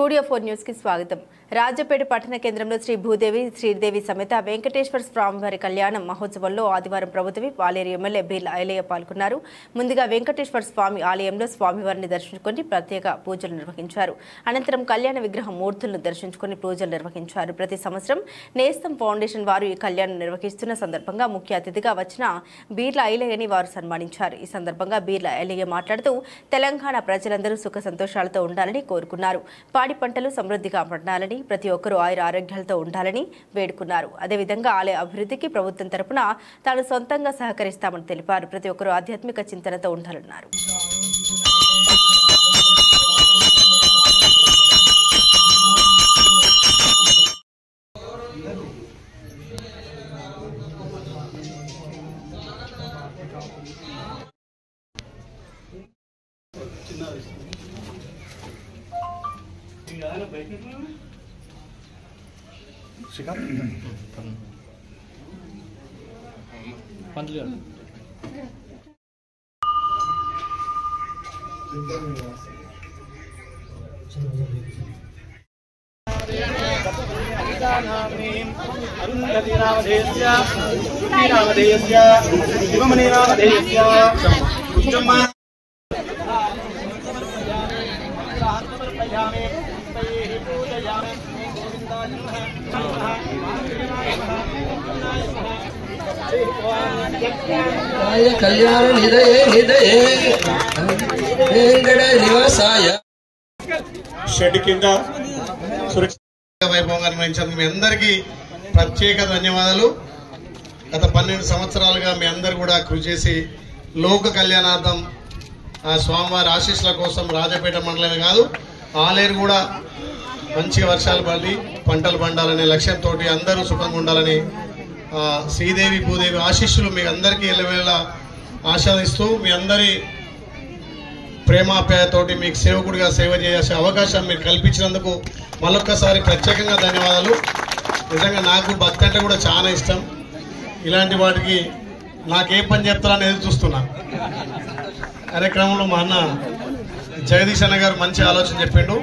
Studio 4 news కి స్వాగతం. రాజపేట పట్టణ కేంద్రంలో శ్రీ భూదేవి శ్రీదేవి సమేత వెంకటేశ్వర స్వామివారి కళ్యాణం మహోత్సవంలో ఆదివారం ప్రభుత్వ పాలేరు ఎమ్మెల్యే బీర్ల ఐలయ్య పాల్గొన్నారు. ముందుగా వెంకటేశ్వర స్వామి ఆలయంలో స్వామివారిని దర్శించుకొని ప్రత్యేక పూజలు నిర్వహించారు. అనంతరం కళ్యాణ విగ్రహ మూర్తులను దర్శించుకొని పూజలు నిర్వహించారు. ప్రతి సంవత్సరం నేస్తం ఫౌండేషన్ వారు ఈ కళ్యాణం నిర్వహిస్తున్న సందర్భంగా ముఖ్య అతిథిగా వచ్చిన బీర్ల ఐలయ్యని వారు సన్మానించారు. ఈ సందర్భంగా బీర్ల ఐలయ్య మాట్లాడుతూ తెలంగాణ ప్రజలందరూ సుఖ సంతోషాలతో ఉండాలని కోరుకున్నారు. పాడి పంటలు సమృద్ధిగా పండాలని, ప్రతి ఒక్కరూ ఆయుర ఆరోగ్యాలతో ఉండాలని వేడుకున్నారు. అదేవిధంగా ఆలయ అభివృద్ధికి ప్రభుత్వం తరపున తాను సొంతంగా సహకరిస్తామని తెలిపారు. ప్రతి ఒక్కరూ ఆధ్యాత్మిక చింతనతో ఉండాలన్నారు. కళ్యాణ నిదయే నిదయే వెంకట నివాసాయ షెడ్ కింద సురక్షిత వైభవంగా నిర్వహించినందుకు మీ అందరికీ ప్రత్యేక ధన్యవాదాలు. గత 12 సంవత్సరాలుగా మీ అందరు కూడా కృషి చేసి లోక కళ్యాణార్థం ఆ స్వామివారి ఆశీస్సుల కోసం రాజపేట మండలమే కాదు ఆలేరు కూడా మంచిగా వర్షాలు పడి పంటలు పండాలనే లక్ష్యంతో అందరూ సుఖంగా ఉండాలని శ్రీదేవి భూదేవి ఆశీస్సులు మీ అందరికీ ఎల్లవేళలా ఆస్వాదిస్తూ మీ అందరి ప్రేమాప్యాయతోటి మీకు సేవకుడిగా సేవ చేసే అవకాశం మీరు కల్పించినందుకు మరొక్కసారి ప్రత్యేకంగా ధన్యవాదాలు. నిజంగా నాకు భక్తి అంటే కూడా చాలా ఇష్టం. ఇలాంటి వాటికి నాకే పని చెప్తారని ఎదురు చూస్తున్నా. కార్యక్రమంలో మా అన్న జగదీష్ అన్న గారు మంచి ఆలోచన చెప్పిండు.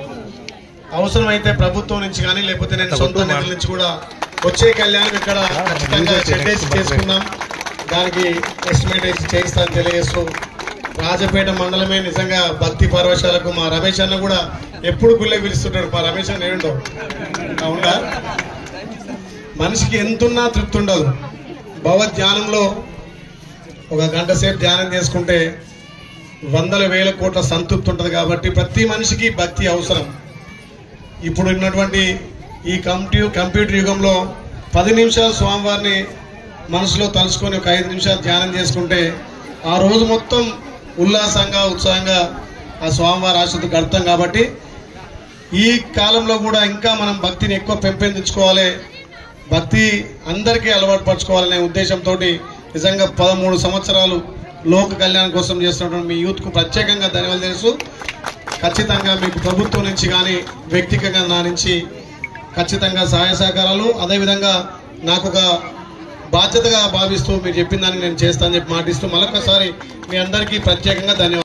అవసరమైతే ప్రభుత్వం నుంచి కానీ లేకపోతే నేను సొంత నిధుల నుంచి కూడా వచ్చే కళ్యాణం ఇక్కడ ఖచ్చితంగా చెడ్డేసి చేసుకున్నాం. దానికి ఎస్టిమేట్ వేసి చేయిస్తానని తెలియజేస్తూ రాజపేట మండలమే నిజంగా భక్తి పరవశాలకు మా రమేష్ అన్న కూడా ఎప్పుడు గుళ్ళే పిలుస్తుంటాడు. మా రమేష్ అన్న ఏముండవు అవునా, మనిషికి ఎంతున్నా తృప్తి ఉండదు. భగవద్ ధ్యానంలో 1 గంట సేపు ధ్యానం చేసుకుంటే 100,000 కోట్ల సంతృప్తి ఉంటుంది. కాబట్టి ప్రతి మనిషికి భక్తి అవసరం. ఇప్పుడు ఉన్నటువంటి ఈ కంప్యూటర్ యుగంలో 10 నిమిషాలు స్వామివారిని మనసులో తలుచుకొని 5 నిమిషాలు ధ్యానం చేసుకుంటే ఆ రోజు మొత్తం ఉల్లాసంగా ఉత్సాహంగా ఆ స్వామివారి ఆశతో గడతాం. కాబట్టి ఈ కాలంలో కూడా ఇంకా మనం భక్తిని ఎక్కువ పెంపొందించుకోవాలి, భక్తి అందరికీ అలవాటు పరచుకోవాలనే ఉద్దేశంతో నిజంగా 13 సంవత్సరాలు లోక కళ్యాణం కోసం చేస్తున్నటువంటి మీ యూత్కు ప్రత్యేకంగా ధన్యవాదాలు తెలుసు. ఖచ్చితంగా మీకు ప్రభుత్వం నుంచి కానీ వ్యక్తిగతంగా నా నుంచి ఖచ్చితంగా సహాయ సహకారాలు, అదేవిధంగా నాకు ఒక బాధ్యతగా భావిస్తూ మీరు చెప్పిన దాన్ని నేను చేస్తానని చెప్పి మాటిస్తూ మరొకసారి మీ అందరికీ ప్రత్యేకంగా ధన్యవాదాలు.